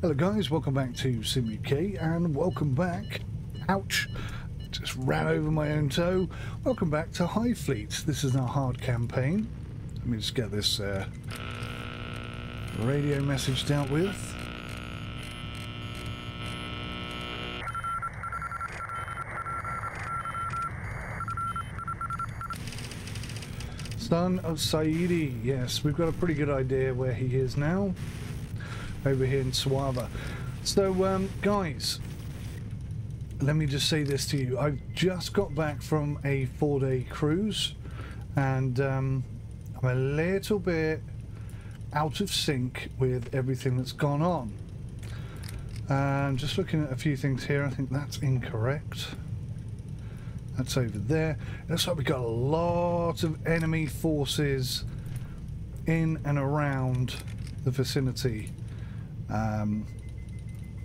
Hello guys, welcome back to 𝐒𝐢𝐦 and welcome back, ouch, just ran over my own toe, welcome back to HighFleet. This is our hard campaign. Let me just get this radio message dealt with. Son of 𝐒𝐢𝐕𝐈, yes, we've got a pretty good idea where he is now. Over here in 𝗬𝘂. So, guys, let me just say this to you. I've just got back from a 4-day cruise, and I'm a little bit out of sync with everything that's gone on. Just looking at a few things here, I think that's incorrect. That's over there. It looks like we've got a lot of enemy forces in and around the vicinity.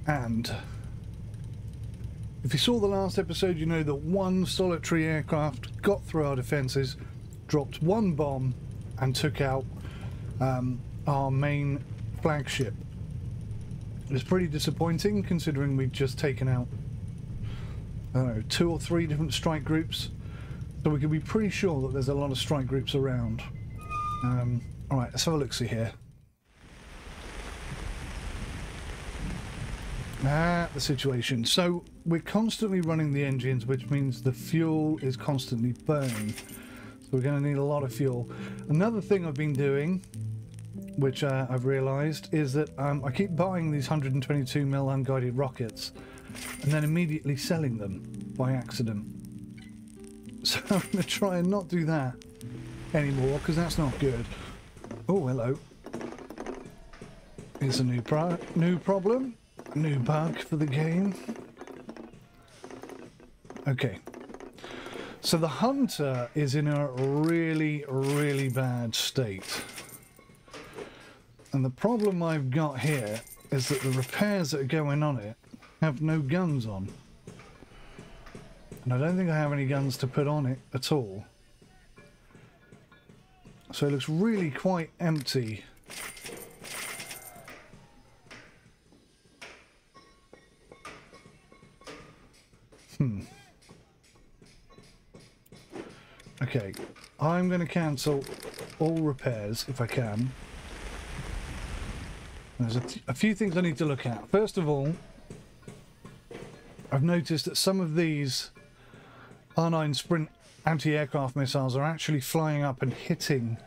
And if you saw the last episode, you know that one solitary aircraft got through our defences, dropped one bomb and took out our main flagship. It was pretty disappointing considering we'd just taken out, I don't know, 2 or 3 different strike groups, so we can be pretty sure that there's a lot of strike groups around. Alright, let's have a look-see here. The situation. So we're constantly running the engines, which means the fuel is constantly burning. So we're going to need a lot of fuel. Another thing I've been doing, which I've realised, is that I keep buying these 122mm unguided rockets and then immediately selling them by accident. So I'm going to try and not do that anymore, because that's not good. Oh, hello. Here's a new problem. New bug for the game. Okay. So the Hunter is in a really, really bad state. And the problem I've got here is that the repairs that are going on it have no guns on. And I don't think I have any guns to put on it at all. So it looks really quite empty. Okay, I'm going to cancel all repairs if I can. There's a few things I need to look at. First of all, I've noticed that some of these R9 Sprint anti-aircraft missiles are actually flying up and hitting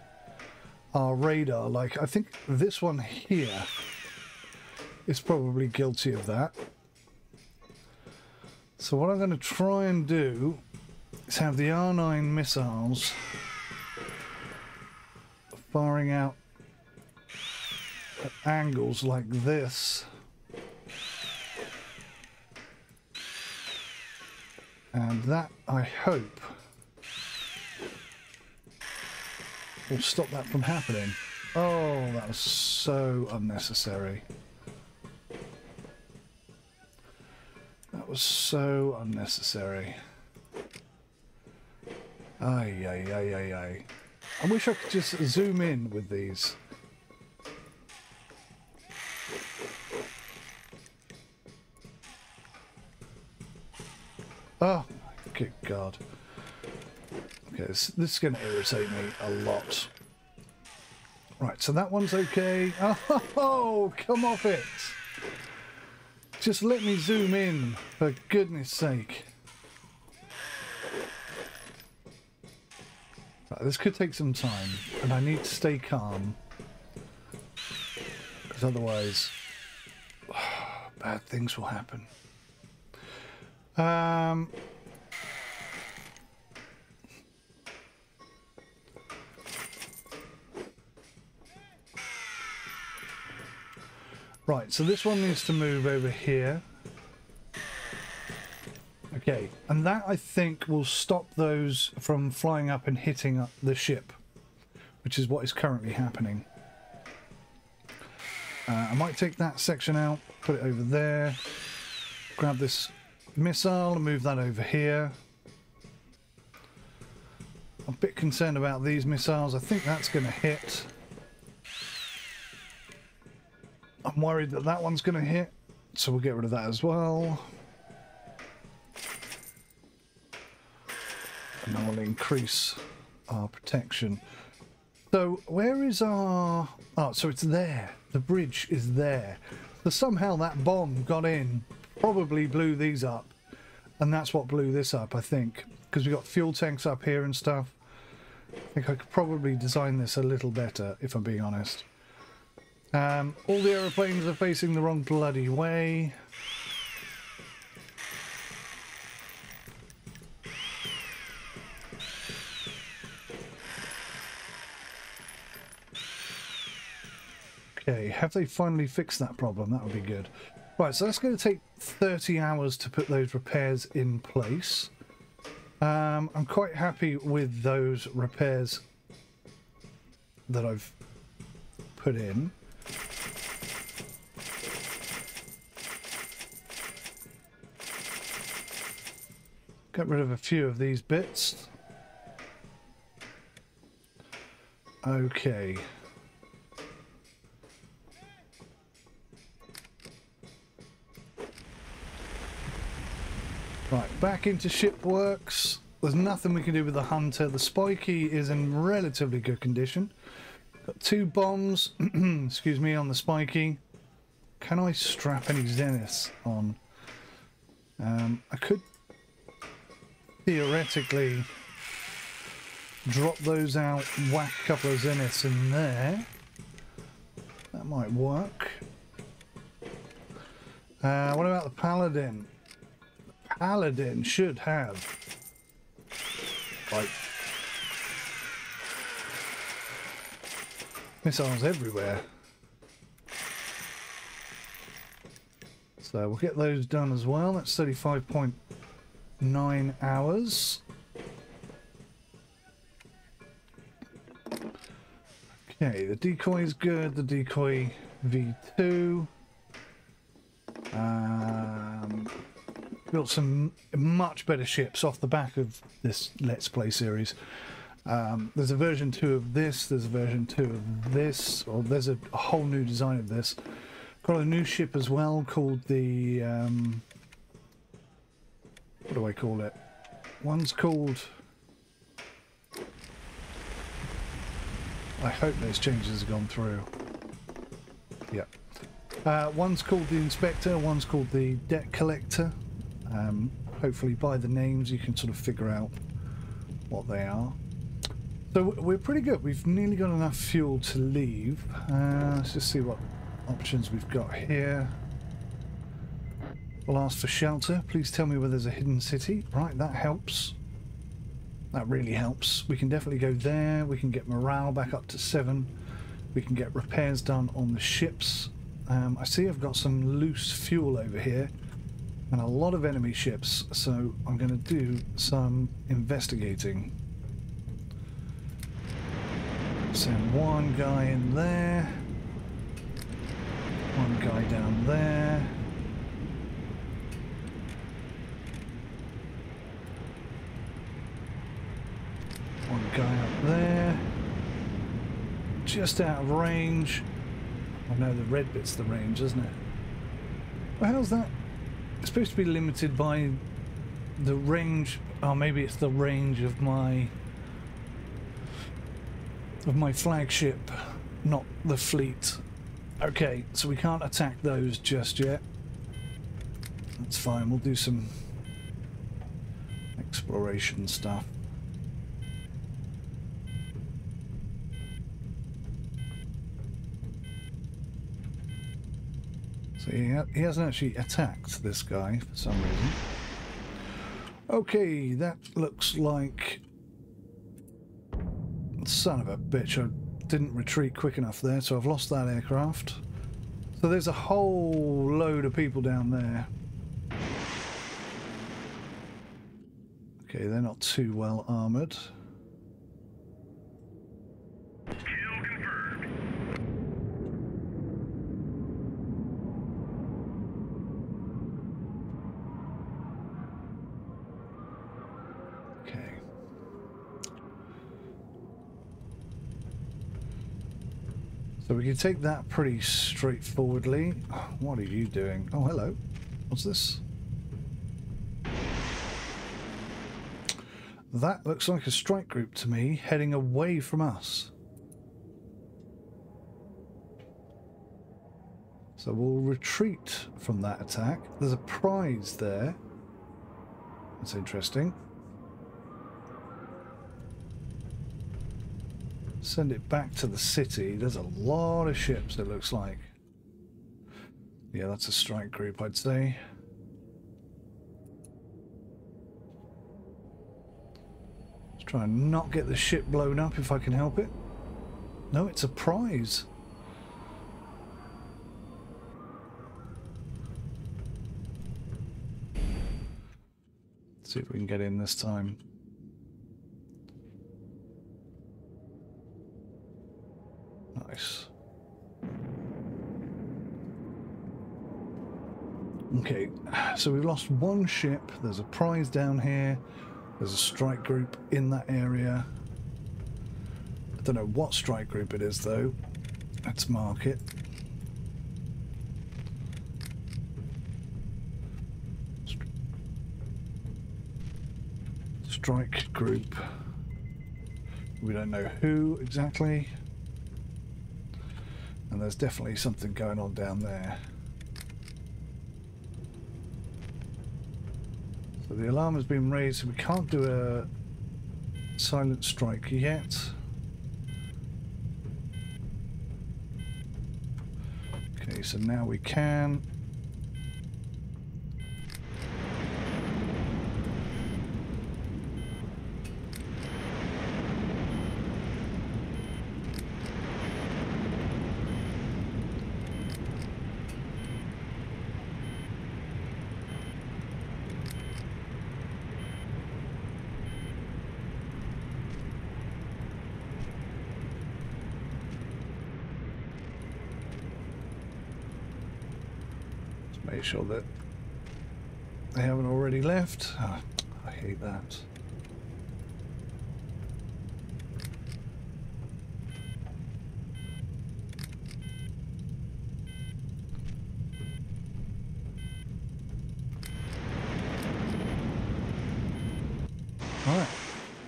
our radar. Like, I think this one here is probably guilty of that. So what I'm going to try and do is have the R9 missiles firing out at angles like this. And that, I hope, will stop that from happening. Oh, that was so unnecessary. That was so unnecessary. Ay. I wish I could just zoom in with these. Oh, good God. Okay, this is going to irritate me a lot. Right, so that one's okay. Oh, come off it. Just let me zoom in, for goodness sake. Right, this could take some time, and I need to stay calm. Because otherwise, bad things will happen. Right, so this one needs to move over here. Okay, and that I think will stop those from flying up and hitting up the ship, which is what is currently happening. I might take that section out, put it over there, grab this missile and move that over here. I'm a bit concerned about these missiles. I think that's going to hit. I'm worried that that one's going to hit, so we'll get rid of that as well. And that will increase our protection. So where is our... Oh, so it's there. The bridge is there. So somehow that bomb got in, probably blew these up. And that's what blew this up, I think. Because we've got fuel tanks up here and stuff. I think I could probably design this a little better, if I'm being honest. All the aeroplanes are facing the wrong bloody way. Okay, have they finally fixed that problem? That would be good. Right, so that's going to take 30 hours to put those repairs in place. I'm quite happy with those repairs that I've put in. Get rid of a few of these bits. Okay. Right, back into ship works. There's nothing we can do with the Hunter. The 𝗦𝘂𝐸 is in relatively good condition. Got 2 bombs, excuse me, on the 𝗦𝘂𝐸. Can I strap any zeniths on? I could theoretically drop those out, whack a couple of zeniths in there. That might work. What about the Paladin? Paladin should have like missiles everywhere. So we'll get those done as well. That's 35.9 hours. Okay, the decoy is good. The decoy V2. Built some much better ships off the back of this Let's Play series. There's a version 2 of this, there's a version 2 of this, or there's a whole new design of this. Got a new ship as well called the... what do I call it? One's called... I hope those changes have gone through. Yeah. One's called the Inspector, one's called the Debt Collector. Hopefully by the names you can sort of figure out what they are. So we're pretty good. We've nearly got enough fuel to leave. Let's just see what options we've got here. We'll ask for shelter. Please tell me where there's a hidden city. Right, that helps. That really helps. We can definitely go there. We can get morale back up to 7. We can get repairs done on the ships. I see I've got some loose fuel over here and a lot of enemy ships, so I'm going to do some investigating. Send one guy in there, one guy down there, one guy up there, just out of range. I know the red bit's the range, isn't it? Well, how's that? It's supposed to be limited by the range. Oh, maybe it's the range of my flagship, not the fleet. Okay, so we can't attack those just yet. That's fine. We'll do some exploration stuff. So he hasn't actually attacked this guy for some reason. Okay, that looks like... Son of a bitch, I didn't retreat quick enough there, so I've lost that aircraft. So there's a whole load of people down there. Okay, they're not too well armoured. So we can take that pretty straightforwardly. What are you doing? Oh, hello. What's this? That looks like a strike group to me, heading away from us. So we'll retreat from that attack. There's a prize there. That's interesting. Send it back to the city. There's a lot of ships, it looks like. Yeah, that's a strike group, I'd say. Let's try and not get the ship blown up if I can help it. No, it's a prize. Let's see if we can get in this time. Nice. Okay, so we've lost one ship. There's a prize down here. There's a strike group in that area. I don't know what strike group it is though. Let's mark it. Strike group. We don't know who exactly. And there's definitely something going on down there. So the alarm has been raised, so we can't do a silent strike yet. Okay, so now we can. Make sure that they haven't already left. Oh, I hate that. Alright,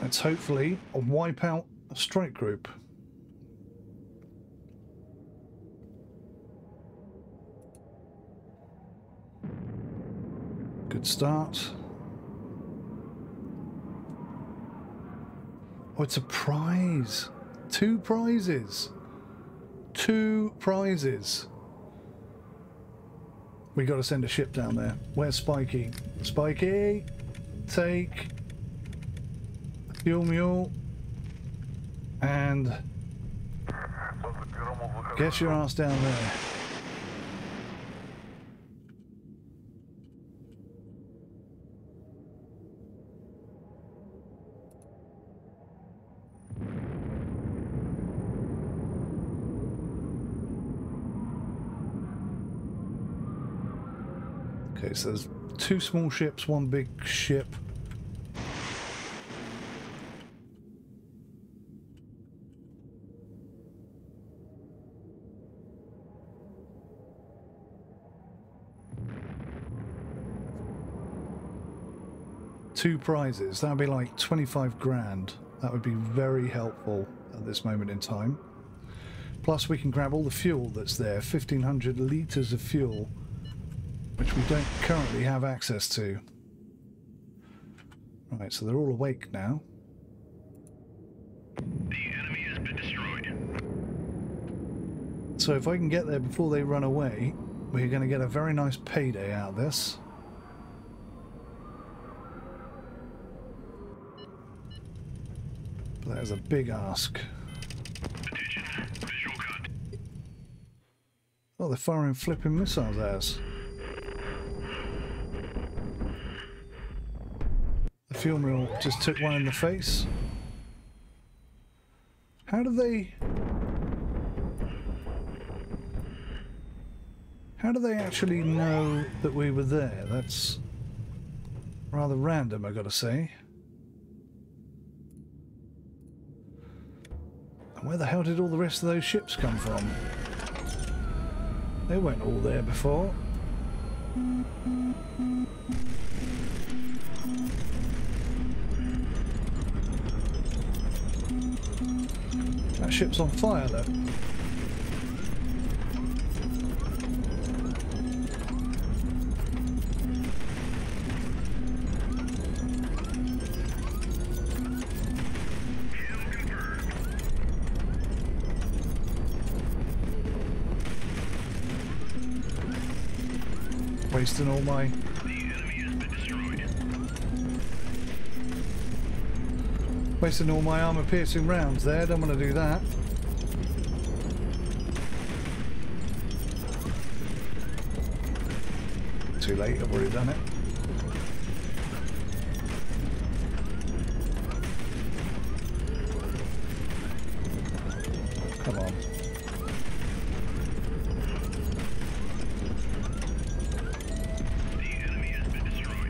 let's hopefully wipe out a strike group. Good start. Oh, it's a prize. 2 prizes. 2 prizes. We got to send a ship down there. Where's Spiky? Spiky, take fuel mule and get your ass down there. Okay, so there's 2 small ships, 1 big ship. Two prizes, that would be like 25 grand. That would be very helpful at this moment in time. Plus we can grab all the fuel that's there, 1,500 litres of fuel, which we don't currently have access to. Right, so they're all awake now. The enemy has been destroyed. So if I can get there before they run away, we're going to get a very nice payday out of this. But that is a big ask. Attention, visual cut. Oh, they're firing flipping missiles at us. The fuel mule just took one in the face. How do they actually know that we were there? That's rather random, I gotta say. And where the hell did all the rest of those ships come from? They weren't all there before. That ship's on fire, look. Wasting all my... Wasting all my armor-piercing rounds there. Don't want to do that. Too late. I've already done it. Come on.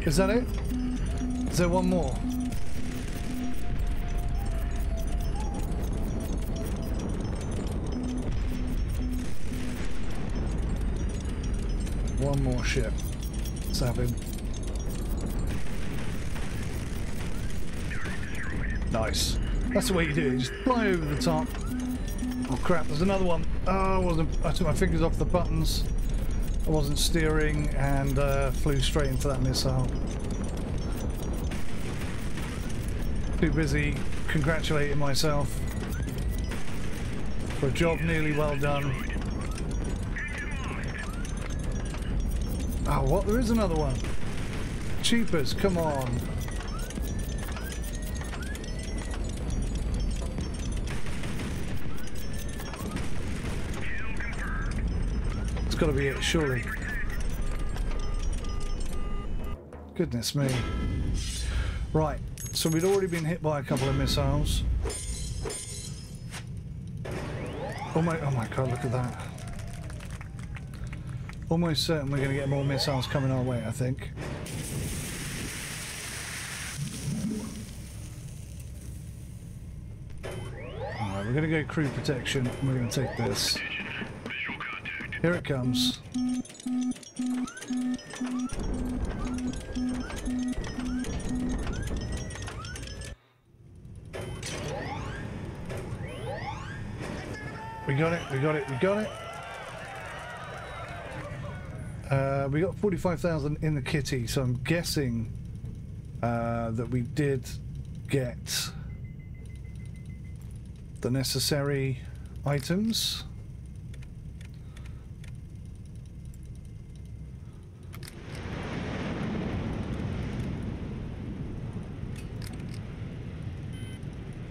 Is that it? Is there one more? One more ship. Let's have him. Nice. That's the way you do it. You just fly over the top. Oh crap, there's another one. Oh, I took my fingers off the buttons. I wasn't steering and flew straight into that missile. Too busy congratulating myself for a job nearly well done. Oh, what? There is another one. Cheapers, come on. It's got to be it, surely. Goodness me. Right, so we'd already been hit by a couple of missiles. Oh my god, look at that. Almost certain we're going to get more missiles coming our way, I think. Alright, we're going to go crew protection and we're going to take this. Here it comes. We got it, we got it, we got it. We got 45,000 in the kitty, so I'm guessing that we did get the necessary items.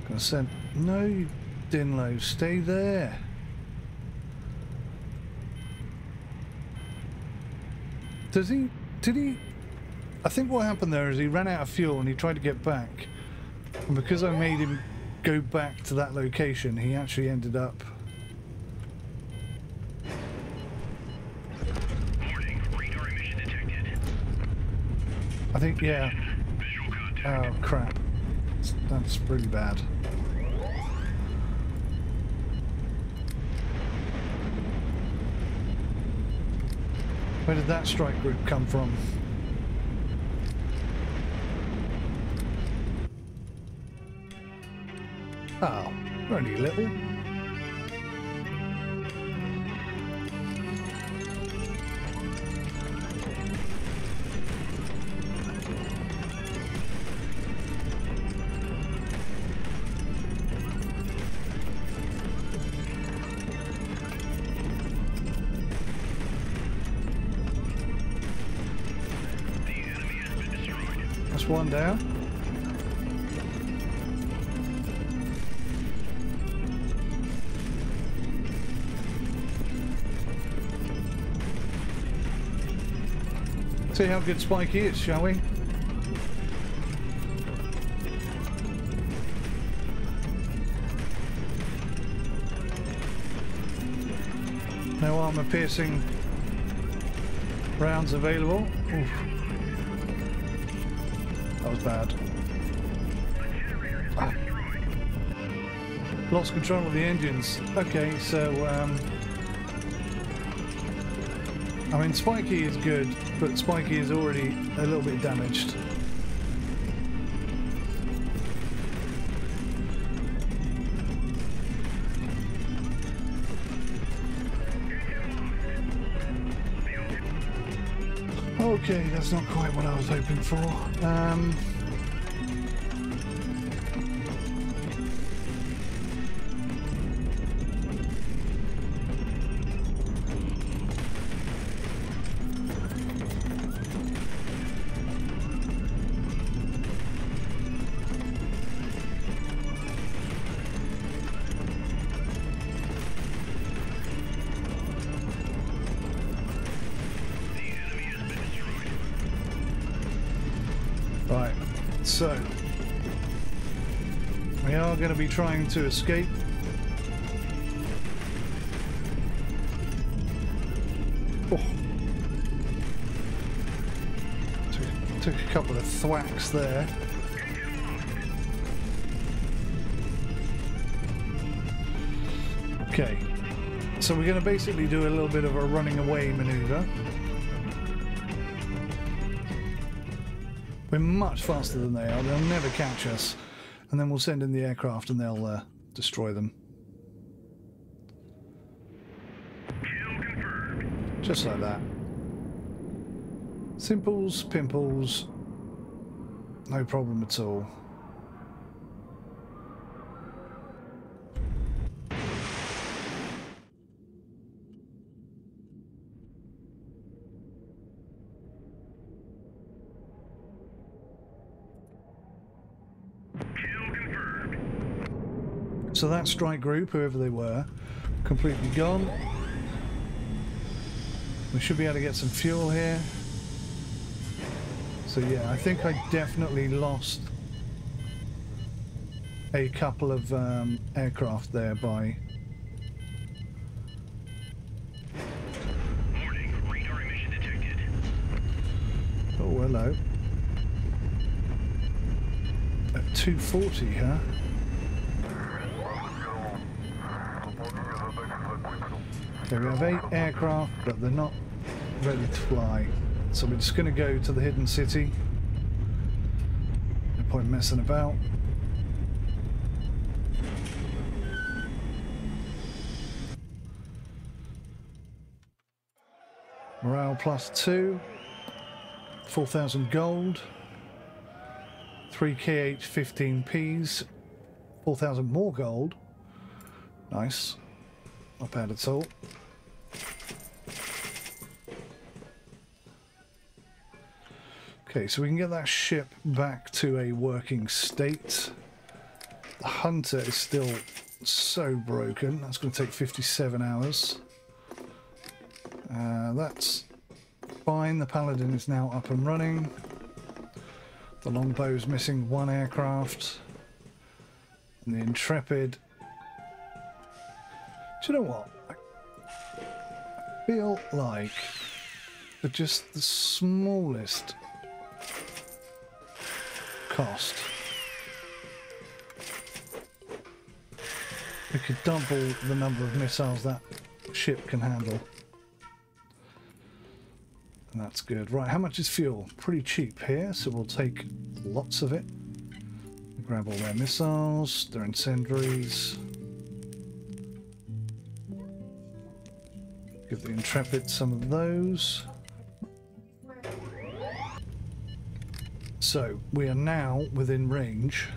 Gonna send... No, you Dinlow, stay there. Did he? I think what happened there is he ran out of fuel and he tried to get back. And because I made him go back to that location, he actually ended up... Warning, radar emission detected. I think, yeah. Visual contact. Oh, crap. That's really bad. Where did that strike group come from? Oh, only little. One down. See how good 𝐒𝐈𝐿 is, shall we? No armor piercing rounds available. Oof. That was bad. Ah. Lost control of the engines. Okay, so I mean, 𝗏𝗂𝐿 is good, but 𝗏𝗂𝐿 is already a little bit damaged. Okay, that's not quite what I was hoping for. Right, so we are going to be trying to escape. Oh. Took a couple of thwacks there. Okay, so we're going to basically do a little bit of a running away maneuver. We're much faster than they are. They'll never catch us. And then we'll send in the aircraft and they'll destroy them. Just like that. Simples, pimples. No problem at all. So that strike group, whoever they were, completely gone. We should be able to get some fuel here. So yeah, I think I definitely lost a couple of aircraft there by... Warning, radar emission detected. Oh, hello. At 240, huh? Okay, we have 8 aircraft, but they're not ready to fly. So we're just going to go to the hidden city. No point messing about. Morale +2. 4,000 gold. 3 𝐾H15Ps. 4,000 more gold. Nice. Not bad at all. Okay, so we can get that ship back to a working state. The Hunter is still so broken. That's going to take 57 hours. That's fine. The Paladin is now up and running. The Longbow's missing 1 aircraft. And the Intrepid... Do you know what? I feel like for just the smallest cost, we could double the number of missiles that ship can handle. And that's good. Right, how much is fuel? Pretty cheap here, so we'll take lots of it. Grab all their missiles, their incendiaries. Give the Intrepid some of those. So, we are now within range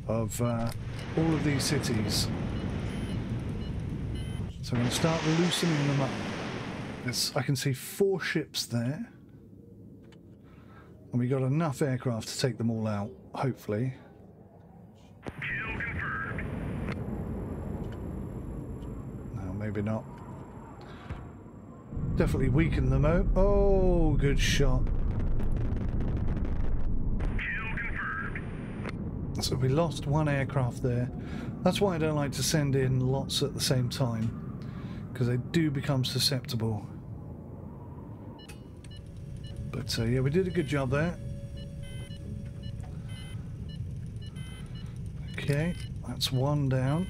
of all of these cities. So I'm going to start loosening them up. I can see 4 ships there. And we got enough aircraft to take them all out, hopefully. No, maybe not. Definitely weaken them out. Oh, good shot. So we lost 1 aircraft there. That's why I don't like to send in lots at the same time, because they do become susceptible. But yeah, we did a good job there. Okay, that's one down.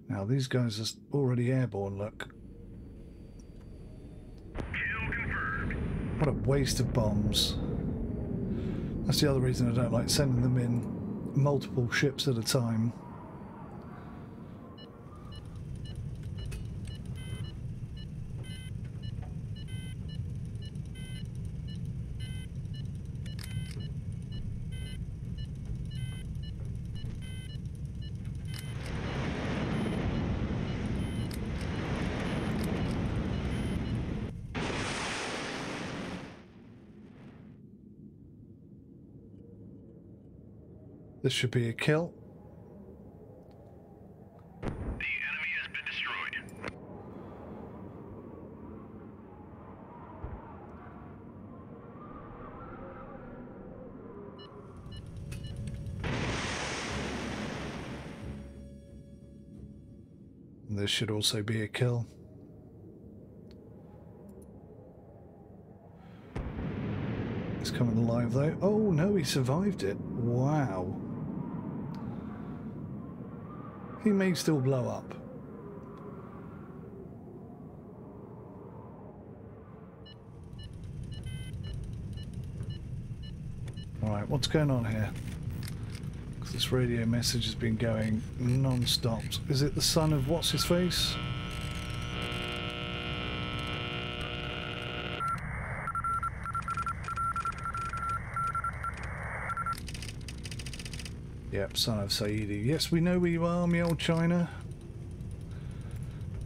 Now these guys are already airborne, look. What a waste of bombs. That's the other reason I don't like sending them in multiple ships at a time. This should be a kill. The enemy has been destroyed. And this should also be a kill. He's coming alive though. Oh no, he survived it. Wow. He may still blow up. Alright, what's going on here? Because this radio message has been going non-stop. Is it the son of what's his face? Yep, son of 𝐒𝐤. Yes, we know where you are, me old China.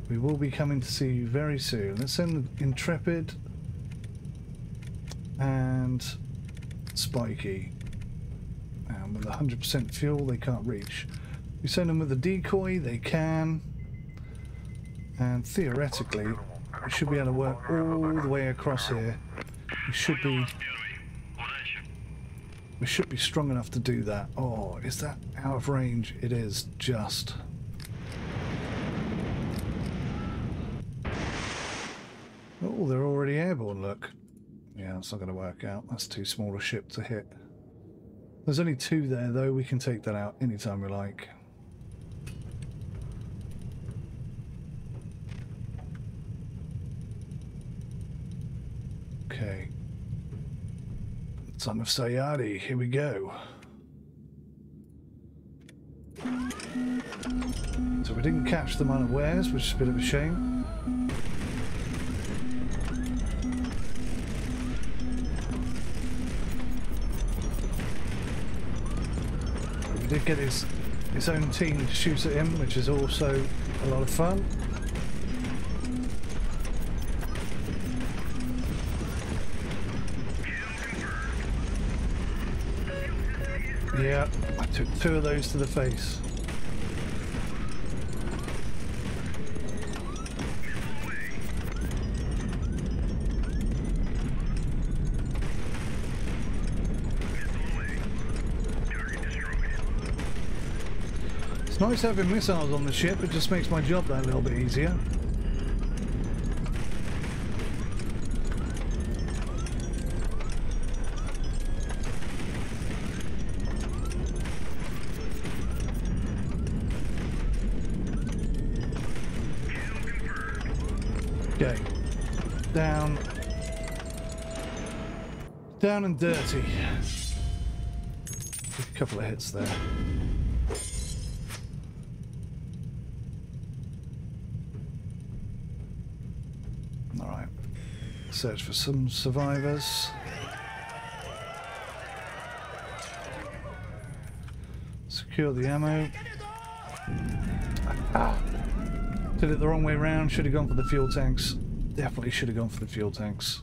We will be coming to see you very soon. Let's send Intrepid and Spiky. And with 100% fuel, they can't reach. We send them with a decoy, they can. And theoretically, we should be able to work all the way across here. We should be strong enough to do that. Oh, is that out of range? It is, just. Oh, they're already airborne, look. Yeah, that's not going to work out. That's too small a ship to hit. There's only two there, though. We can take that out anytime we like. Okay. Son of 𝐒𝐤, here we go. So we didn't catch them unawares, which is a bit of a shame. But we did get his own team to shoot at him, which is also a lot of fun. Yeah, I took two of those to the face. It's nice having missiles on the ship, it just makes my job that little bit easier. Okay, down and dirty. A couple of hits there. All right, search for some survivors. Secure the ammo. Ah. Did it the wrong way around, should have gone for the fuel tanks. Definitely should have gone for the fuel tanks.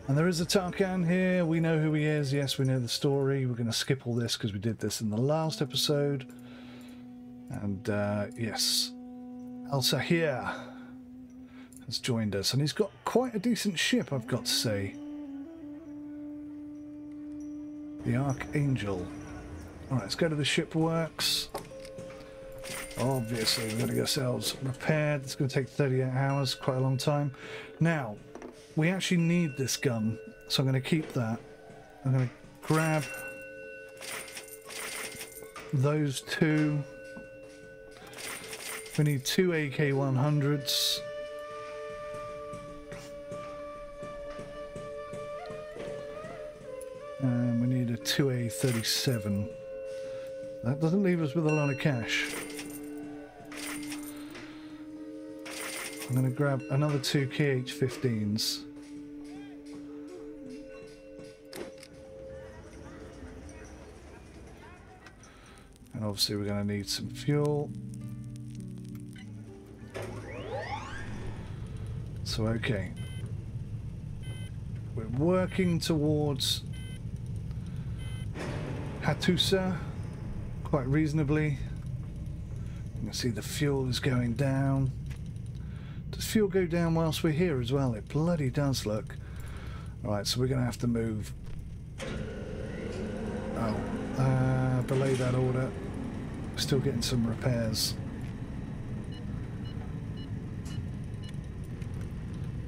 And there is a Tarkan here, we know who he is, yes we know the story. We're going to skip all this because we did this in the last episode. And yes, 𝐒𝐤 has joined us and he's got quite a decent ship, I've got to say. The 𝐼𝐸. Alright, let's go to the shipworks. Obviously, we're going to get ourselves repaired. It's going to take 38 hours, quite a long time. Now, we actually need this gun, so I'm going to keep that. I'm going to grab those two. We need 2 AK-100s. And we need a 2A37. That doesn't leave us with a lot of cash. I'm going to grab another 2 KH-15s. And obviously we're going to need some fuel. So okay. We're working towards Hattusa quite reasonably. You can see the fuel is going down. Does fuel go down whilst we're here as well? It bloody does, look. Alright, so we're going to have to move. Oh, belay that order. Still getting some repairs.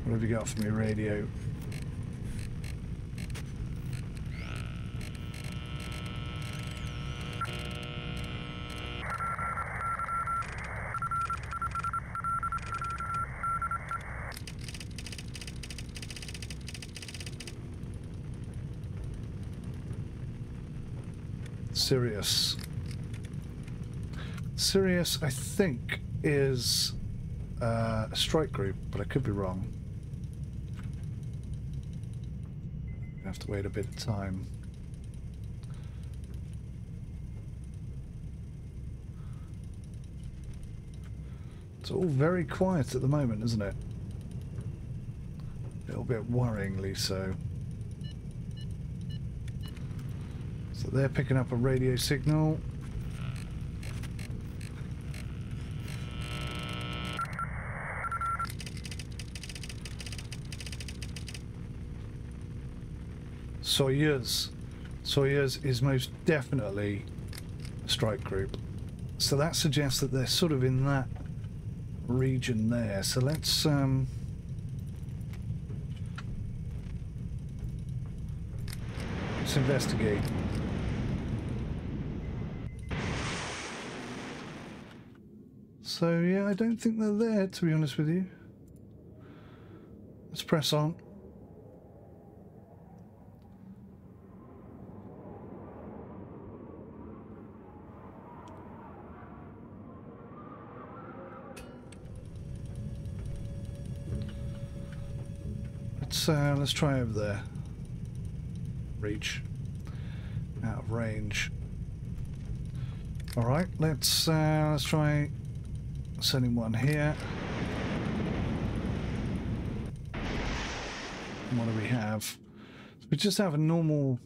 What have you got for me, radio? Sirius. Sirius, I think, is a strike group, but I could be wrong. I have to wait a bit of time. It's all very quiet at the moment, isn't it? A little bit worryingly so. So they're picking up a radio signal. 𝐒𝐢𝐕𝐈𝐄𝐝. 𝐒𝐢𝐕𝐈𝐄𝐝 is most definitely a strike group. So that suggests that they're sort of in that region there. So let's investigate. So yeah, I don't think they're there, to be honest with you. Let's press on. Let's try over there. Reach. Out of range. Alright, let's try sending one here. And what do we have? We just have a normal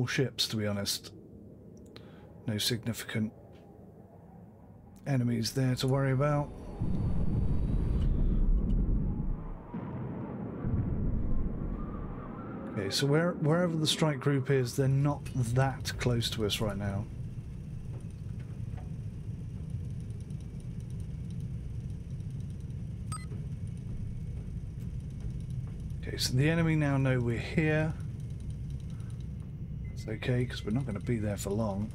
ships, to be honest. No significant enemies there to worry about. Okay, so wherever the strike group is, they're not that close to us right now. Okay, so the enemy now know we're here. It's okay, because we're not going to be there for long.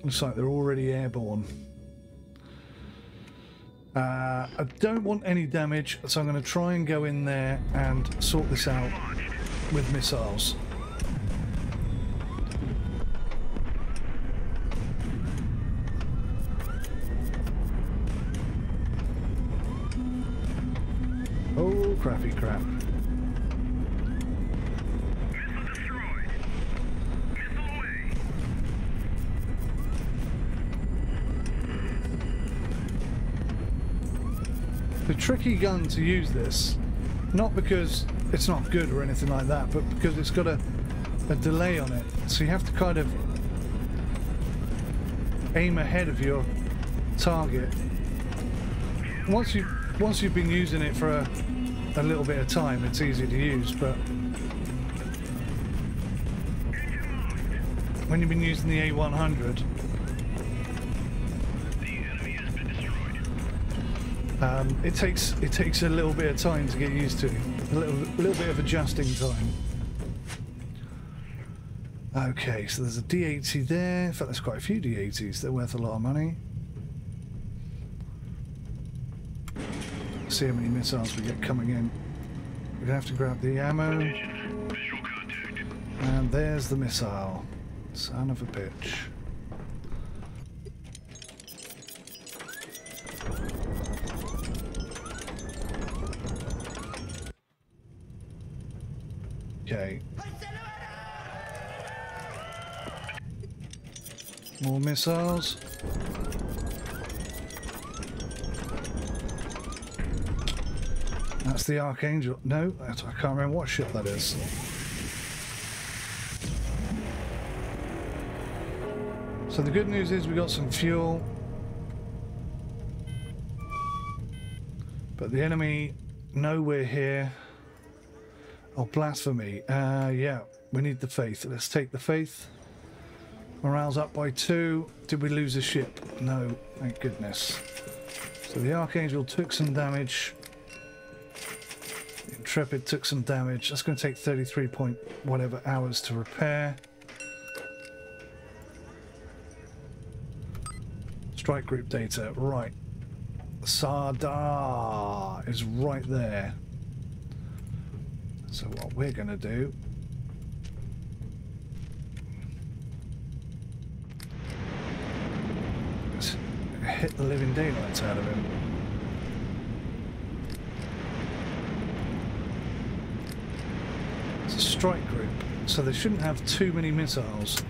Looks like they're already airborne. I don't want any damage, so I'm going to try and go in there and sort this out with missiles. Oh, crappy crap. Missile destroyed. Missile away. The tricky gun to use this, not because it's not good or anything like that, but because it's got a delay on it, so you have to kind of aim ahead of your target. Once you've been using it for a little bit of time, it's easy to use, but when you've been using the A100, The enemy It takes a little bit of time to get used to, a little bit of adjusting time. Okay, so there's a 𝐷80 there. In fact, there's quite a few 𝐷80s. They're worth a lot of money. See how many missiles we get coming in. We're gonna have to grab the ammo. And there's the missile. Son of a bitch. Okay. More missiles. That's the Archangel. No, I can't remember what ship that is. So the good news is we got some fuel. But the enemy know we're here. Oh, blasphemy. Yeah, we need the faith. Let's take the faith. Morale's up by 2. Did we lose a ship? No, thank goodness. So the Archangel took some damage. The Intrepid took some damage. That's going to take 33 point whatever hours to repair. Strike group data, right. 𝐒𝐲 is right there. So what we're going to do is hit the living daylights out of him. It's a strike group, so they shouldn't have too many missiles,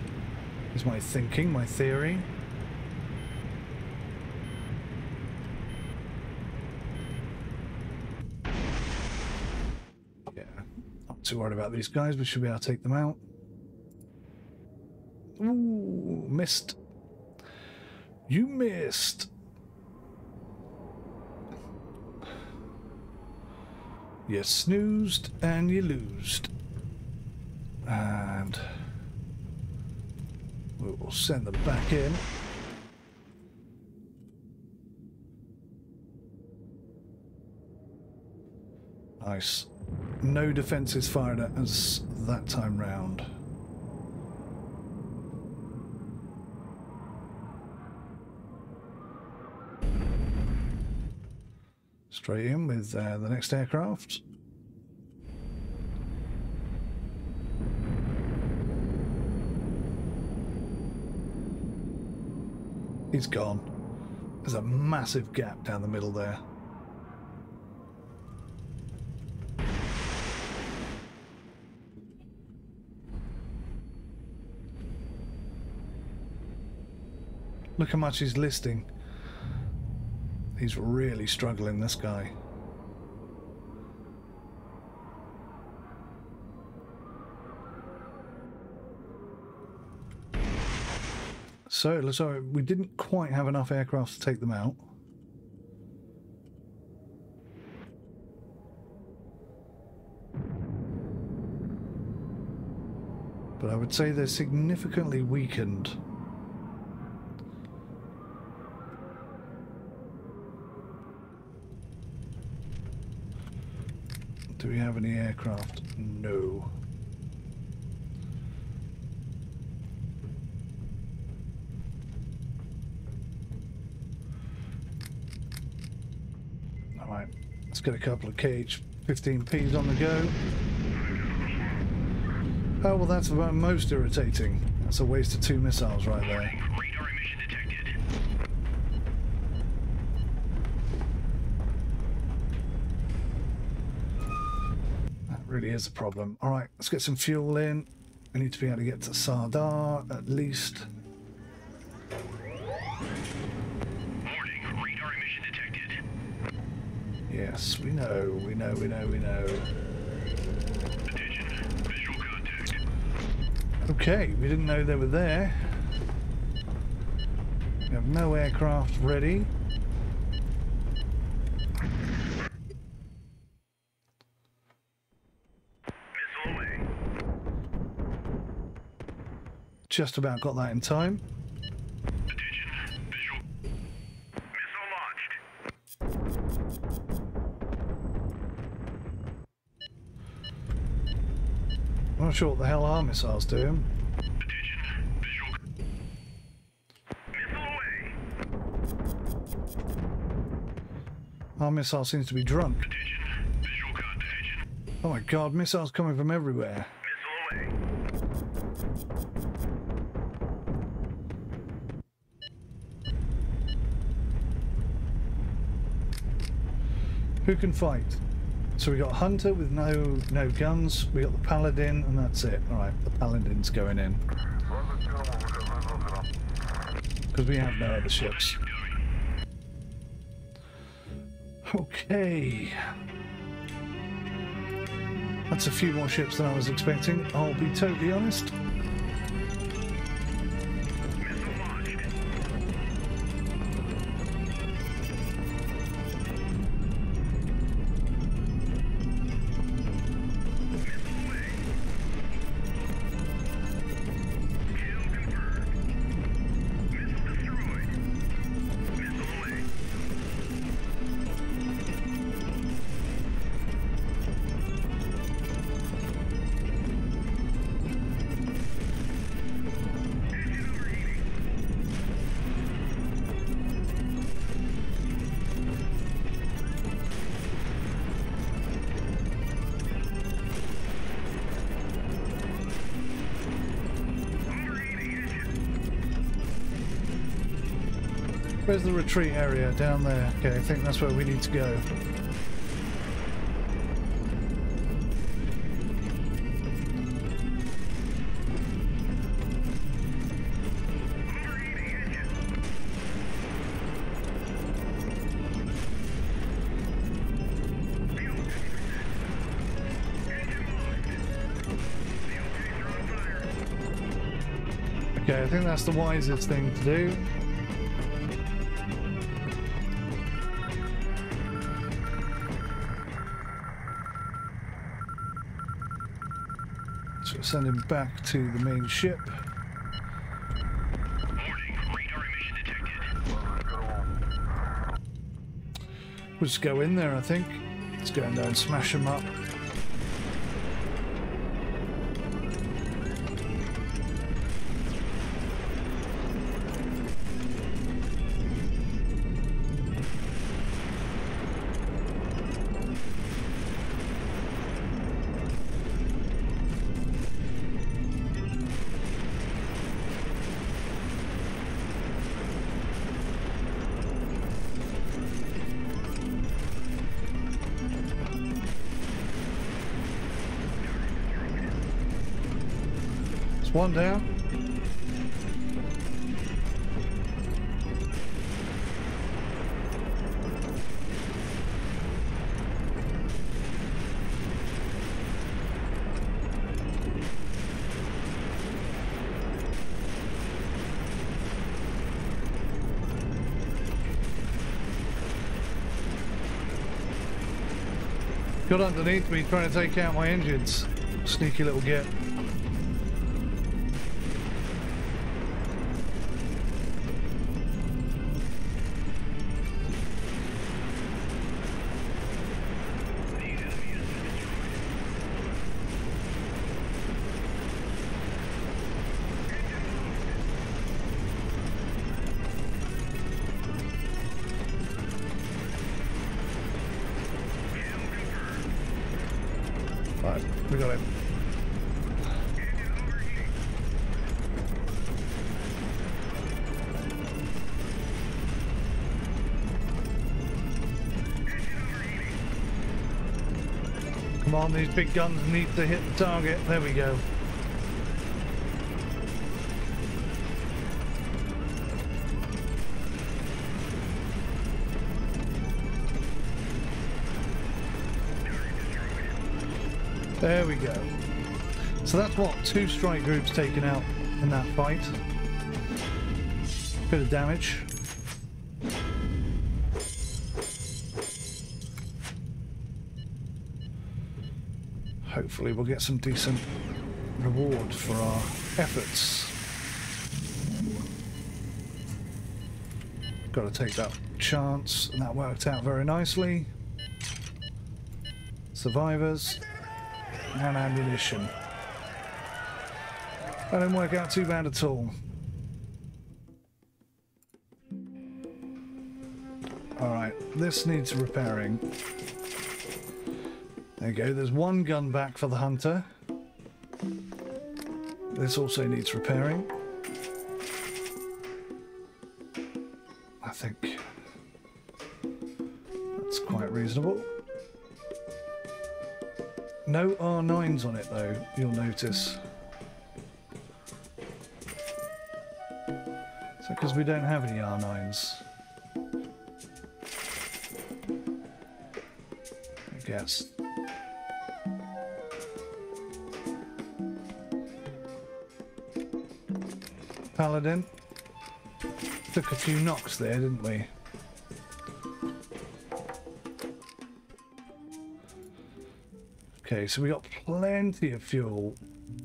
is my thinking, my theory. Too worried about these guys. We should be able to take them out. Ooh, missed. You missed. You snoozed and you loosed. And we'll send them back in. Nice. No defences fired at us that time round. Straight in with the next aircraft. He's gone. There's a massive gap down the middle there. Look how much he's listing. He's really struggling, this guy. So it looks like we didn't quite have enough aircraft to take them out. But I would say they're significantly weakened. Do we have any aircraft? No. Alright, let's get a couple of KH-15Ps on the go. Oh, well, that's about most irritating. That's a waste of 2 missiles right there. Radar emission detected. Really is a problem. All right, let's get some fuel in. We need to be able to get to 𝐒𝐲 at least. Warning, radar emission detected. Yes, we know. Attention, visual contact. Okay, we didn't know they were there. We have no aircraft ready. Just about got that in time. Attention, visual. Missile launched. I'm not sure what the hell our missile's doing. Attention. Visual. Missile away. Our missile seems to be drunk. Attention. Visual contact. Oh my god, missiles coming from everywhere. Missile away. Who can fight? So we got Hunter with no guns, we got the Paladin, and that's it. Alright, the Paladin's going in. Because we have no other ships. Okay. That's a few more ships than I was expecting, I'll be totally honest. Where's the retreat area? Down there. Okay, I think that's where we need to go. Okay, I think that's the wisest thing to do. Send him back to the main ship. Warning. Radar emission detected. We'll just go in there, I think. Let's go in there and smash him up. One down. Got underneath me trying to take out my engines. Sneaky little git. Right, we got it. Come on, these big guns need to hit the target. There we go. There we go. So that's what, 2 strike groups taken out in that fight. Bit of damage. Hopefully we'll get some decent reward for our efforts. Got to take that chance, and that worked out very nicely. Survivors and ammunition. That didn't work out too bad at all. Alright, this needs repairing. There you go, there's one gun back for the hunter. This also needs repairing. I think that's quite reasonable. No R9s on it though, you'll notice. Is that because we don't have any R9s? I guess. Paladin. Took a few knocks there, didn't we? Okay, so we got plenty of fuel.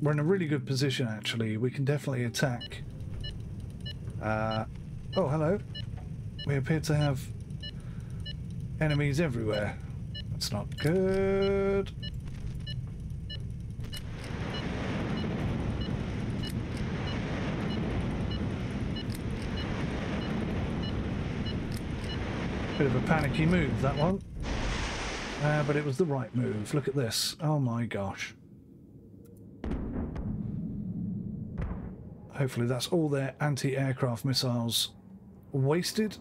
We're in a really good position, actually. We can definitely attack. Oh, hello. We appear to have enemies everywhere. That's not good. Bit of a panicky move, that one. But it was the right move. Look at this. Oh my gosh. Hopefully that's all their anti-aircraft missiles wasted.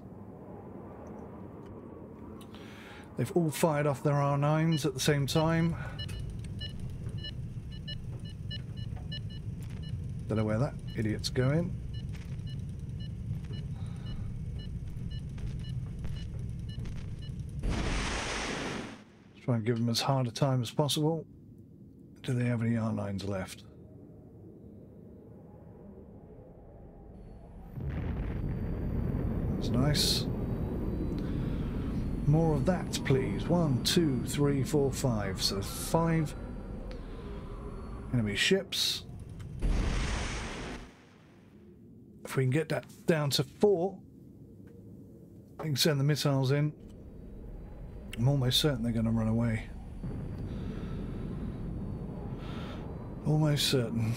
They've all fired off their R9s at the same time. Don't know where that idiot's going. Try and give them as hard a time as possible. Do they have any R9s left? That's nice. More of that, please. 1, 2, 3, 4, 5. So 5 enemy ships. If we can get that down to 4, we can send the missiles in. I'm almost certain they're going to run away. Almost certain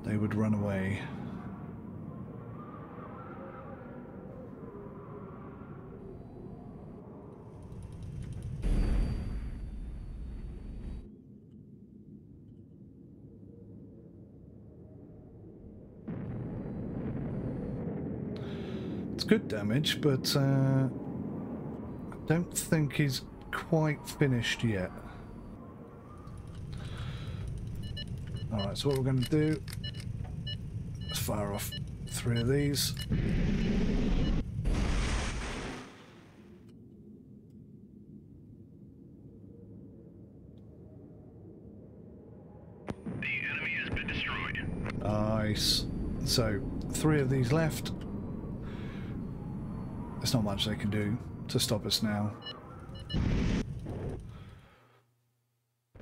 they would run away. It's good damage, but I don't think he's quite finished yet. Alright, so what we're going to do is fire off 3 of these. The enemy has been destroyed. Nice. So 3 of these left. There's not much they can do to stop us now.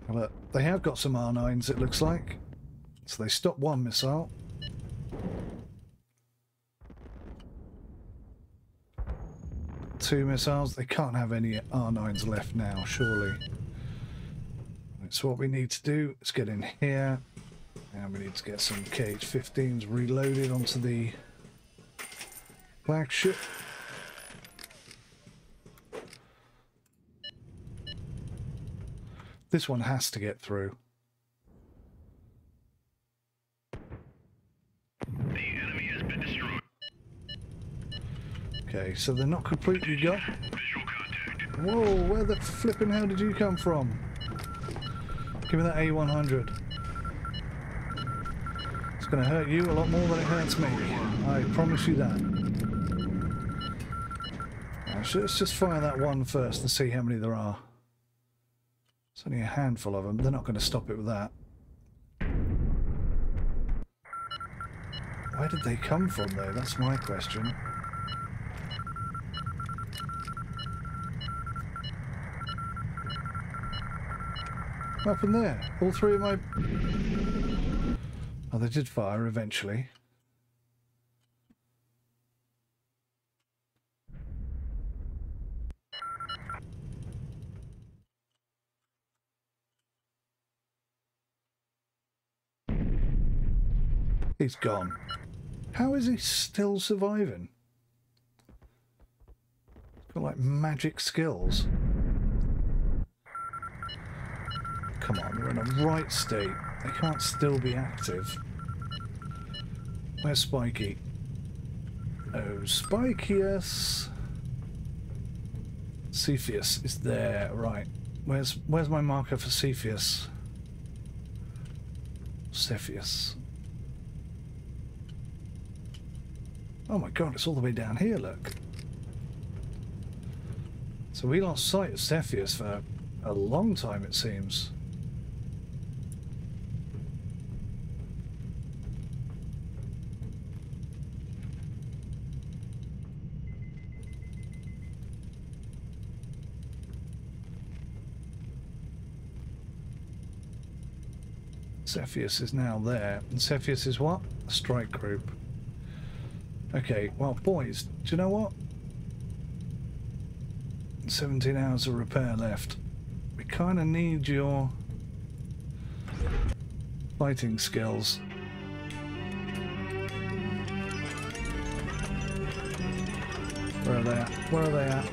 Look, they have got some R9s, it looks like. So they stopped 1 missile. Two missiles. They can't have any R9s left now, surely. Right, so what we need to do is get in here. And we need to get some KH-15s reloaded onto the flagship. This one has to get through. The enemy has been destroyed. Okay, so they're not completely gone. Visual contact. Whoa, where the flipping hell did you come from? Give me that A100. It's going to hurt you a lot more than it hurts me. I promise you that. Right, let's just fire that one first and see how many there are. It's only a handful of them. They're not going to stop it with that. Where did they come from, though? That's my question. What happened there? All 3 of my... Oh, they did fire eventually. He's gone. How is he still surviving? Got like magic skills. Come on, we're in a right state. They can't still be active. Where's Spiky? Oh, Spikius. Cepheus is there, right. Where's my marker for Cepheus? Cepheus. Oh my god, it's all the way down here, look. So we lost sight of Cepheus for a long time, it seems. Cepheus is now there, and Cepheus is what? A strike group. Okay, well boys, do you know what? 17 hours of repair left. We kind of need your fighting skills. Where are they at? Where are they at?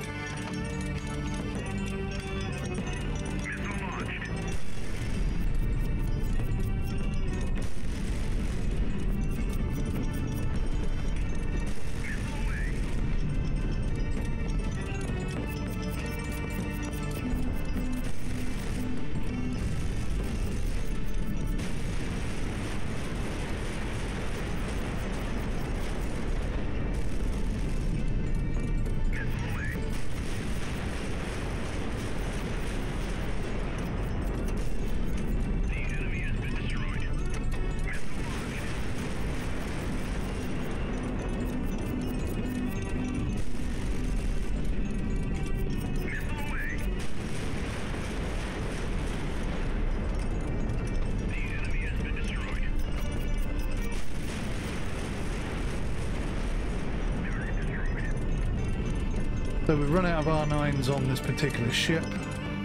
So we've run out of R9s on this particular ship.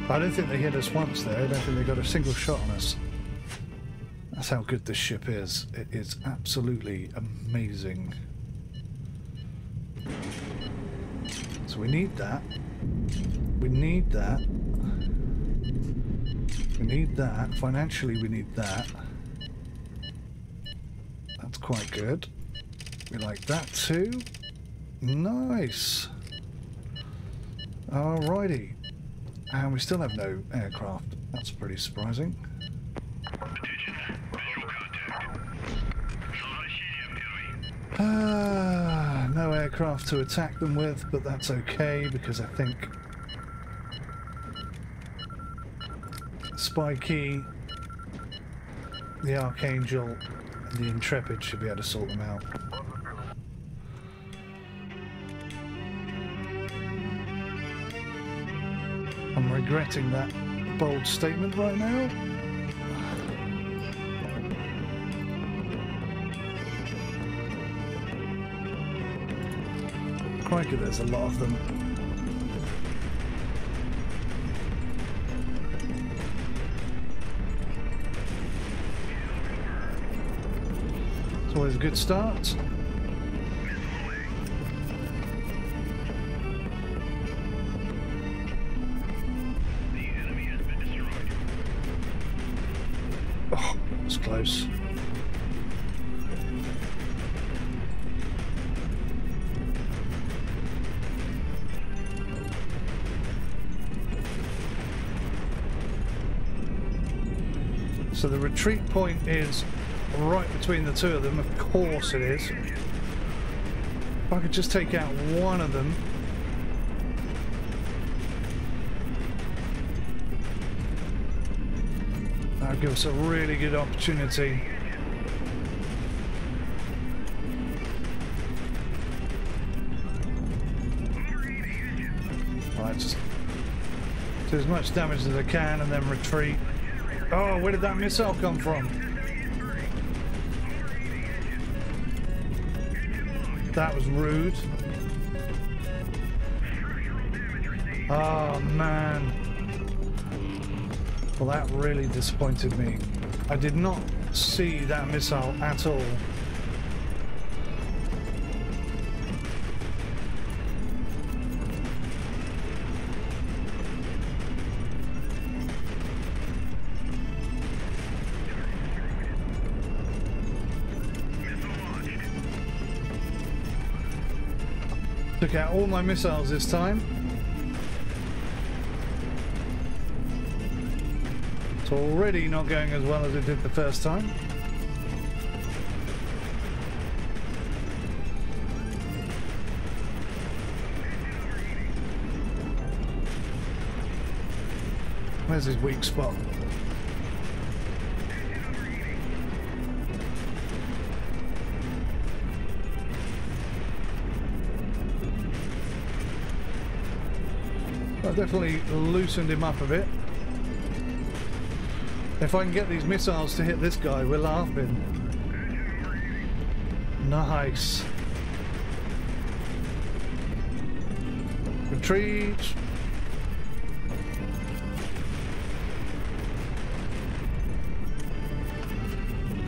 I don't think they hit us once there. I don't think they got a single shot on us. That's how good this ship is. It is absolutely amazing. So we need that. We need that. We need that. Financially, we need that. That's quite good. We like that too. Nice. Alrighty. And we still have no aircraft. That's pretty surprising. Attention. Visual contact. No aircraft to attack them with, but that's okay because I think Spiky, the Archangel, and the Intrepid should be able to sort them out. I'm regretting that bold statement right now. Crikey, there's a lot of them. It's always a good start. Oh, it's close. So the retreat point is right between the two of them, of course it is. If I could just take out one of them. That would give us a really good opportunity. Right, just do as much damage as I can and then retreat. Oh, where did that missile come from? That was rude. Oh, man. Well, that really disappointed me. I did not see that missile at all. Took out all my missiles this time. It's already not going as well as it did the first time. Where's his weak spot? I've definitely loosened him up a bit. If I can get these missiles to hit this guy, we're laughing. Nice. Retreat.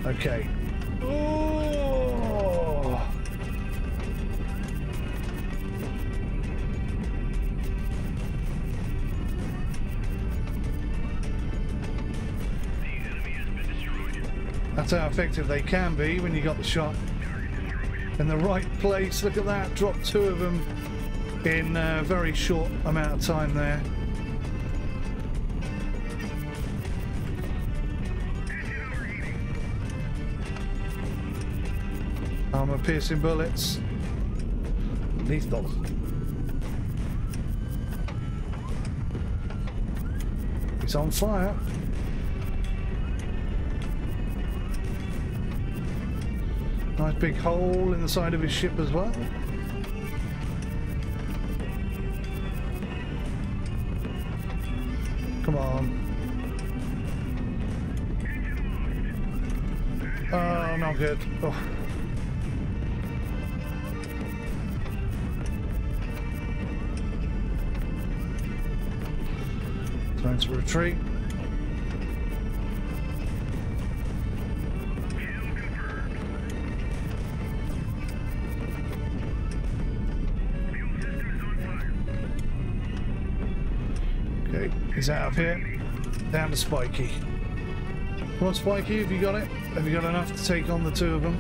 Okay. Oh. That's how effective they can be when you got the shot in the right place. Look at that, dropped two of them in a very short amount of time there. Armor piercing bullets. Lethal. It's on fire. Nice big hole in the side of his ship as well. Come on. Oh, not good. Oh. Time to retreat. Okay, he's out of here. Down to 𝗦𝘂𝐸. Come on, 𝗦𝘂𝐸, have you got it? Have you got enough to take on the two of them?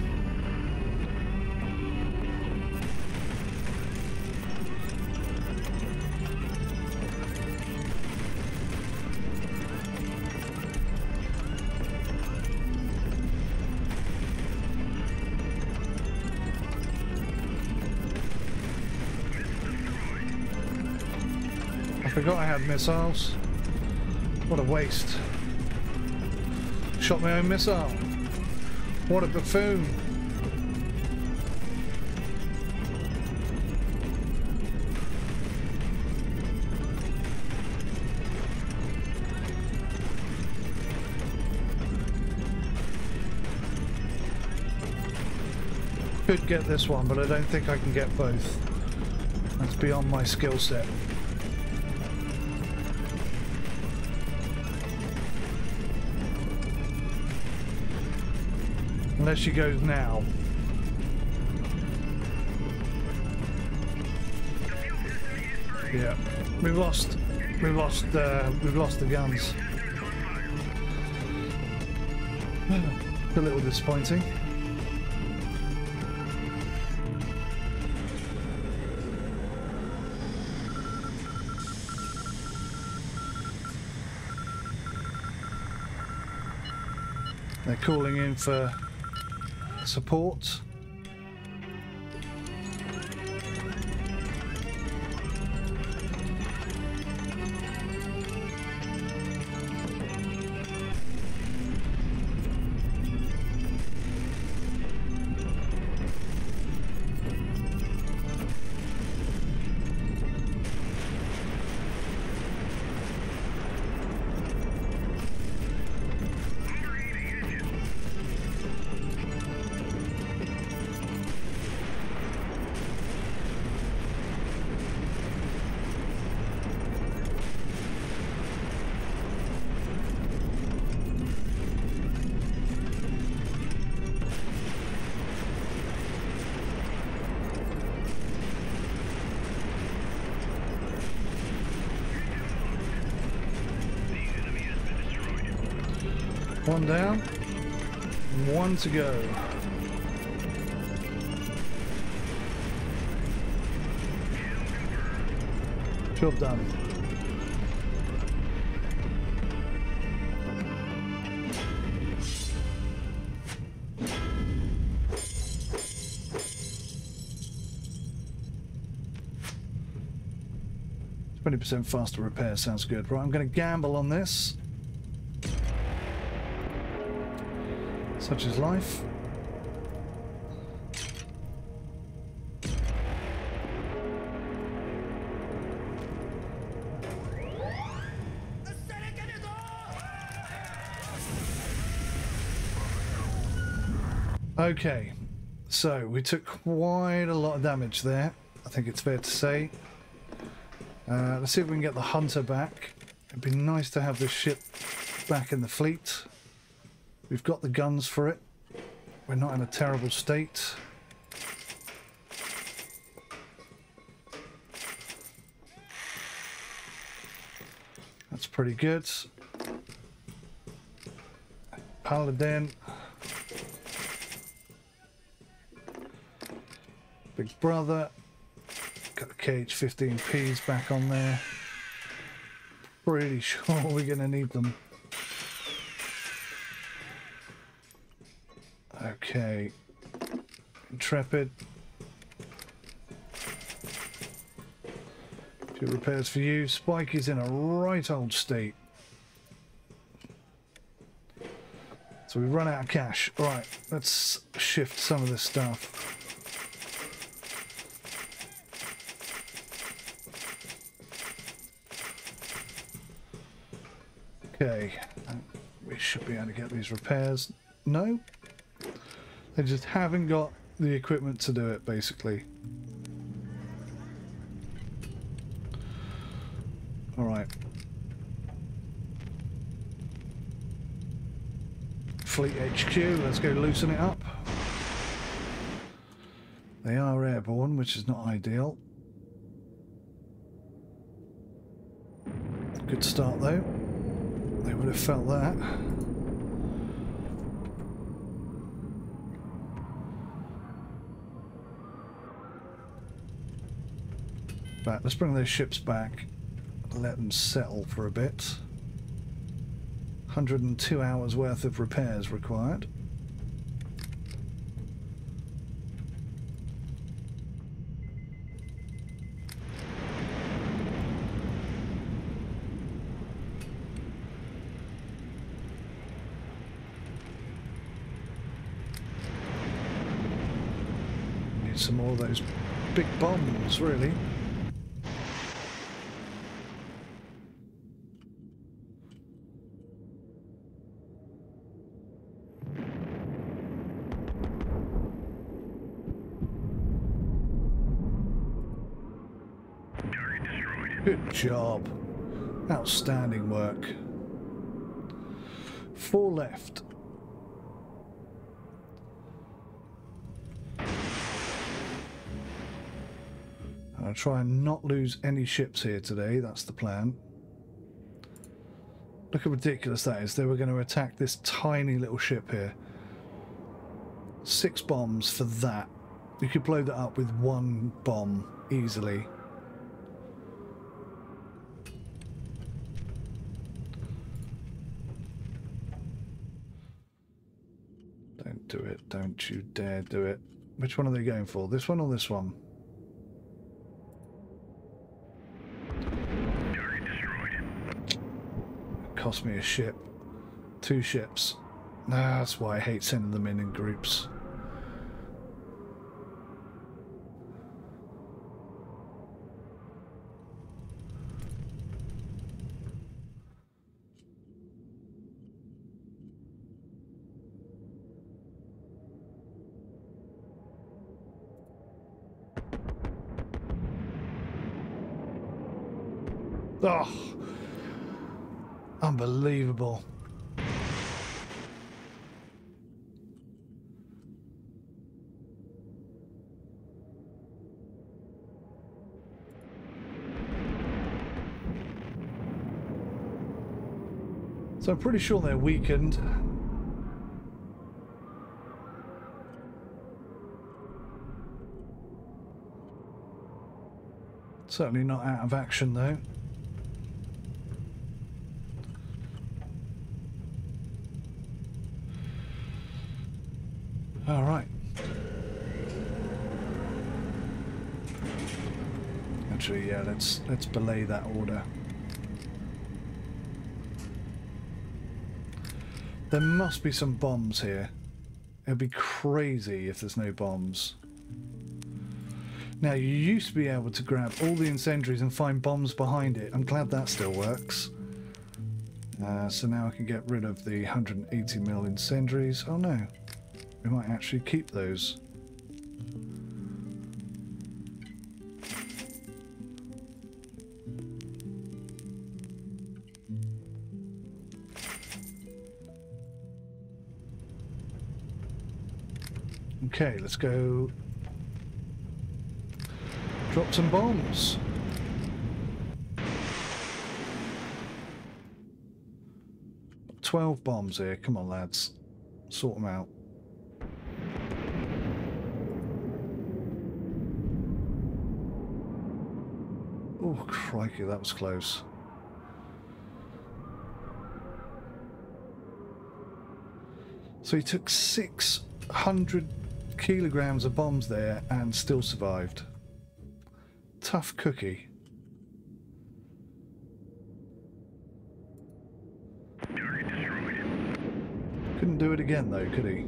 I forgot I had missiles. What a waste. Shot my own missile. What a buffoon. Could get this one, but I don't think I can get both. That's beyond my skill set. Unless she goes now. Yeah, we've lost the guns. A little disappointing. They're calling in for support. One down, one to go. Job done. %20 faster repair sounds good. Right, I'm going to gamble on this. Such is life. Okay, so we took quite a lot of damage there, I think it's fair to say. Let's see if we can get the hunter back. It'd be nice to have this ship back in the fleet. We've got the guns for it. We're not in a terrible state. That's pretty good. Paladin. Big Brother. Got the 𝐒𝐤15Ps back on there. Pretty sure we're going to need them. Okay. Intrepid. Few repairs for you. Spikey's in a right old state. So we've run out of cash. Alright, let's shift some of this stuff. Okay, we should be able to get these repairs. No? They just haven't got the equipment to do it, basically. Alright. Fleet HQ, let's go loosen it up. They are airborne, which is not ideal. Good start though. They would have felt that. Right, let's bring those ships back. Let them settle for a bit. 102 hours worth of repairs required. Need some more of those big bombs, really. Good job. Outstanding work. 4 left. I'll try and not lose any ships here today. That's the plan. Look how ridiculous that is. They were going to attack this tiny little ship here. 6 bombs for that. You could blow that up with 1 bomb easily. Don't do it. Don't you dare do it. Which one are they going for? This one or this one? Target destroyed. Cost me a ship. 2 ships. That's why I hate sending them in groups. Oh, unbelievable. So I'm pretty sure they're weakened. Certainly not out of action though. All right. Actually, yeah, let's belay that order. There must be some bombs here. It'd be crazy if there's no bombs. Now, you used to be able to grab all the incendiaries and find bombs behind it. I'm glad that still works. So now I can get rid of the 180mm incendiaries. Oh no, we might actually keep those. Okay, let's go drop some bombs. Got 12 bombs here. Come on, lads. Sort them out. Oh, crikey, that was close. So he took 600 kilograms of bombs there and still survived. Tough cookie. Target destroyed. Couldn't do it again though, could he?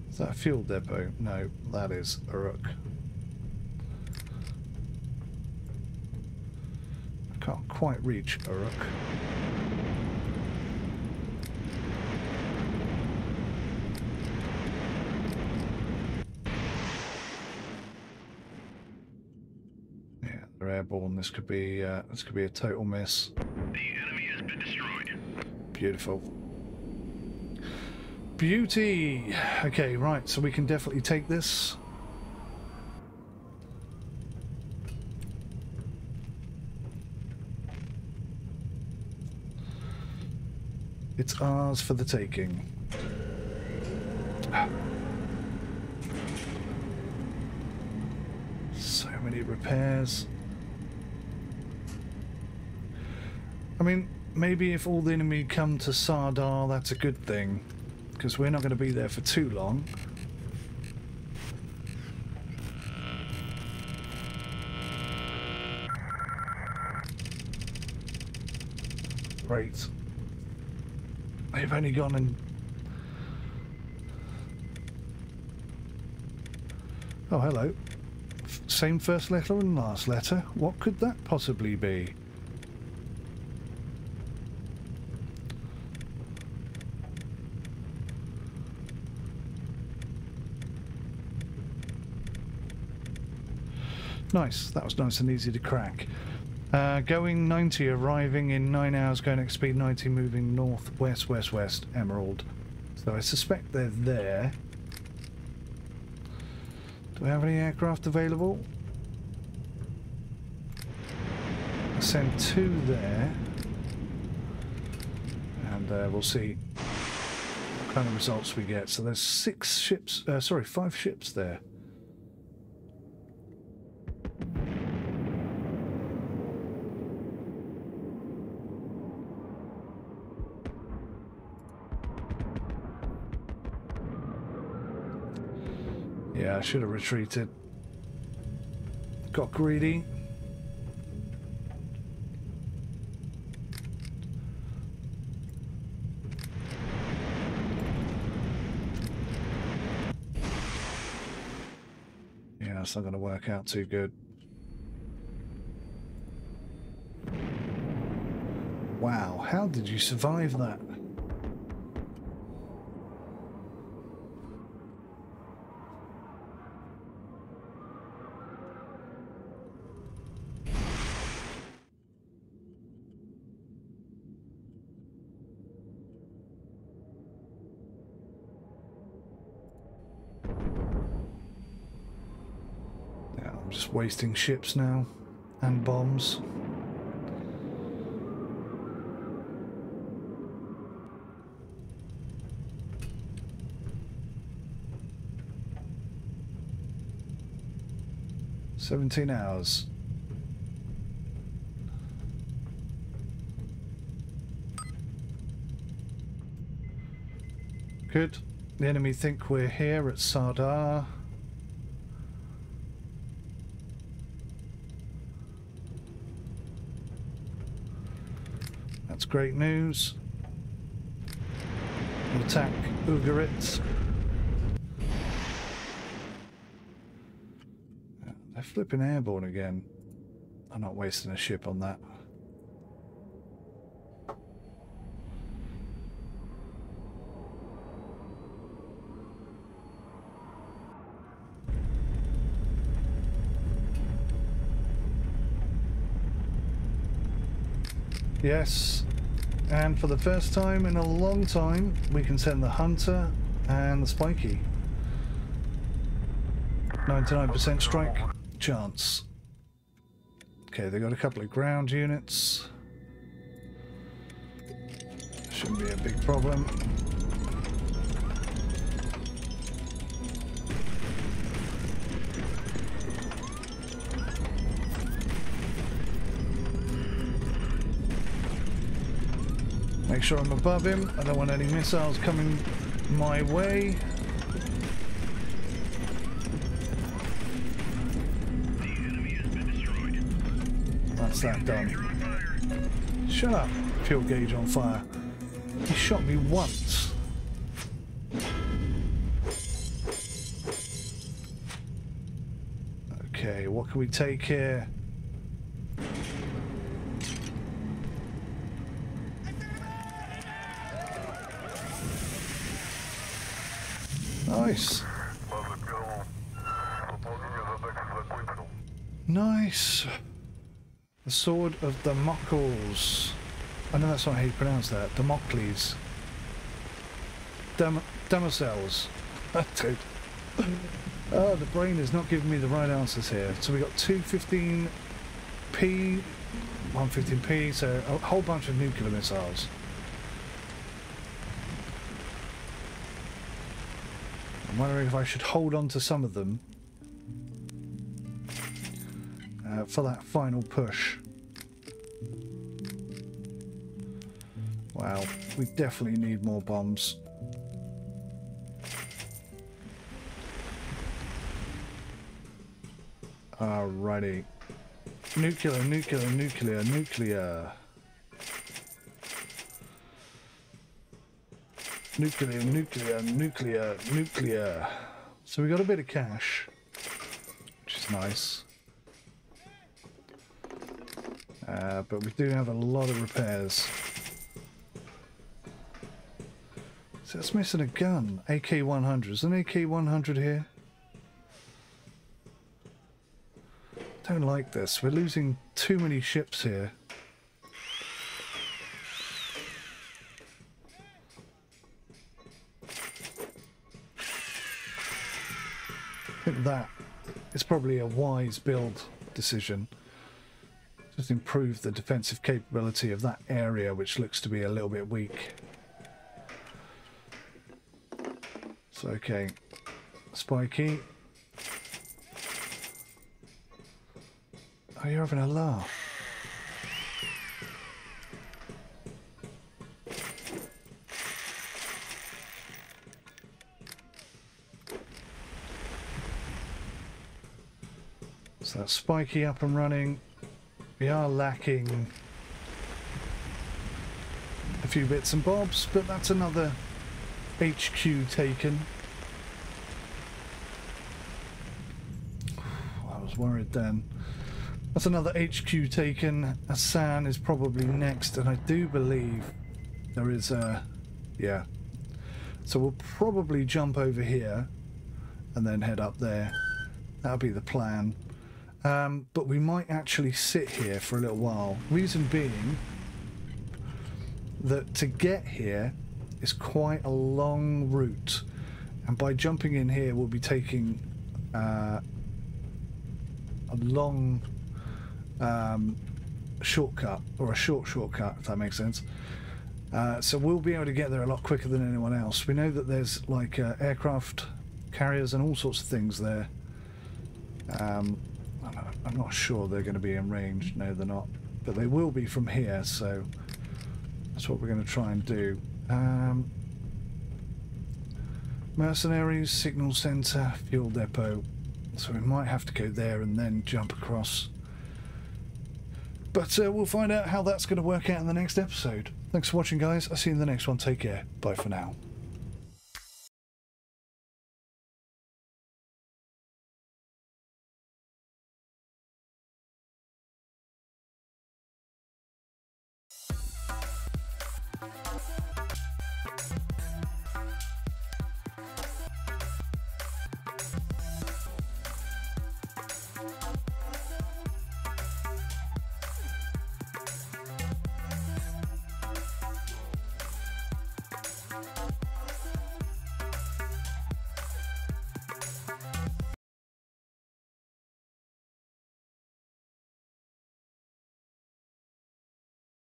Is that a fuel depot? No, that is a rook. I can't quite reach a rook. Yeah, they're airborne. This could be a total miss. The enemy has been destroyed. Beautiful. Beauty! Okay, right, so we can definitely take this. It's ours for the taking. So many repairs. I mean, maybe if all the enemy come to 𝐒𝐲, that's a good thing. Because we're not going to be there for too long. Great. They've only gone and... Oh, hello. Same first letter and last letter. What could that possibly be? Nice, that was nice and easy to crack. Going 90, arriving in 9 hours, going at speed 90, moving north, west, west, west, Emerald. So I suspect they're there. Do we have any aircraft available? I'll send 2 there. And we'll see what kind of results we get. So there's 6 ships, sorry, 5 ships there. Yeah, I should have retreated. Got greedy. Yeah, it's not going to work out too good. Wow, how did you survive that? Just wasting ships now and bombs. "17 hours. Good. The enemy think we're here at 𝐒𝐬. That's great news. We'll attack 𝐒𝐬𝗬. They're flipping airborne again. I'm not wasting a ship on that. Yes, and for the first time in a long time, we can send the Hunter and the 𝗂𝗂𝗃𝗊. 99% strike chance. Okay, they got a couple of ground units. Shouldn't be a big problem. Make sure I'm above him. I don't want any missiles coming my way. The enemy has been destroyed. That's that done. Shut up, fuel gauge on fire. He shot me once. Okay, what can we take here? Nice. Nice. The sword of Damocles. I know that's not how you pronounce that. Damocles. Damocles. Dude. Oh, the brain is not giving me the right answers here. So we got 215P, 115P, so a whole bunch of nuclear missiles. I'm wondering if I should hold on to some of them for that final push. Wow, we definitely need more bombs. Alrighty. Nuclear, nuclear, nuclear, nuclear. Nuclear, nuclear, nuclear, nuclear. So we got a bit of cash, which is nice. But we do have a lot of repairs. So it's missing a gun. AK-100. Is an AK-100 here? Don't like this. We're losing too many ships here. I think that is probably a wise build decision. Just improve the defensive capability of that area, which looks to be a little bit weak. So, okay. 𝗂𝗂𝗃𝗊. Oh, you're having a laugh. So that's 𝗂𝗂𝗃𝗊 up and running. We are lacking a few bits and bobs, but that's another HQ taken. I was worried then. That's another HQ taken. Hassan is probably next, and I do believe there is a... yeah. So we'll probably jump over here and then head up there. That'll be the plan. But we might actually sit here for a little while. Reason being that to get here is quite a long route. And by jumping in here, we'll be taking long shortcut, or a short shortcut, if that makes sense. So we'll be able to get there a lot quicker than anyone else. We know that there's like aircraft carriers and all sorts of things there. I'm not sure they're going to be in range. No, they're not. But they will be from here, so that's what we're going to try and do. Mercenaries, signal centre, fuel depot. So we might have to go there and then jump across. But we'll find out how that's going to work out in the next episode. Thanks for watching, guys. I'll see you in the next one. Take care. Bye for now.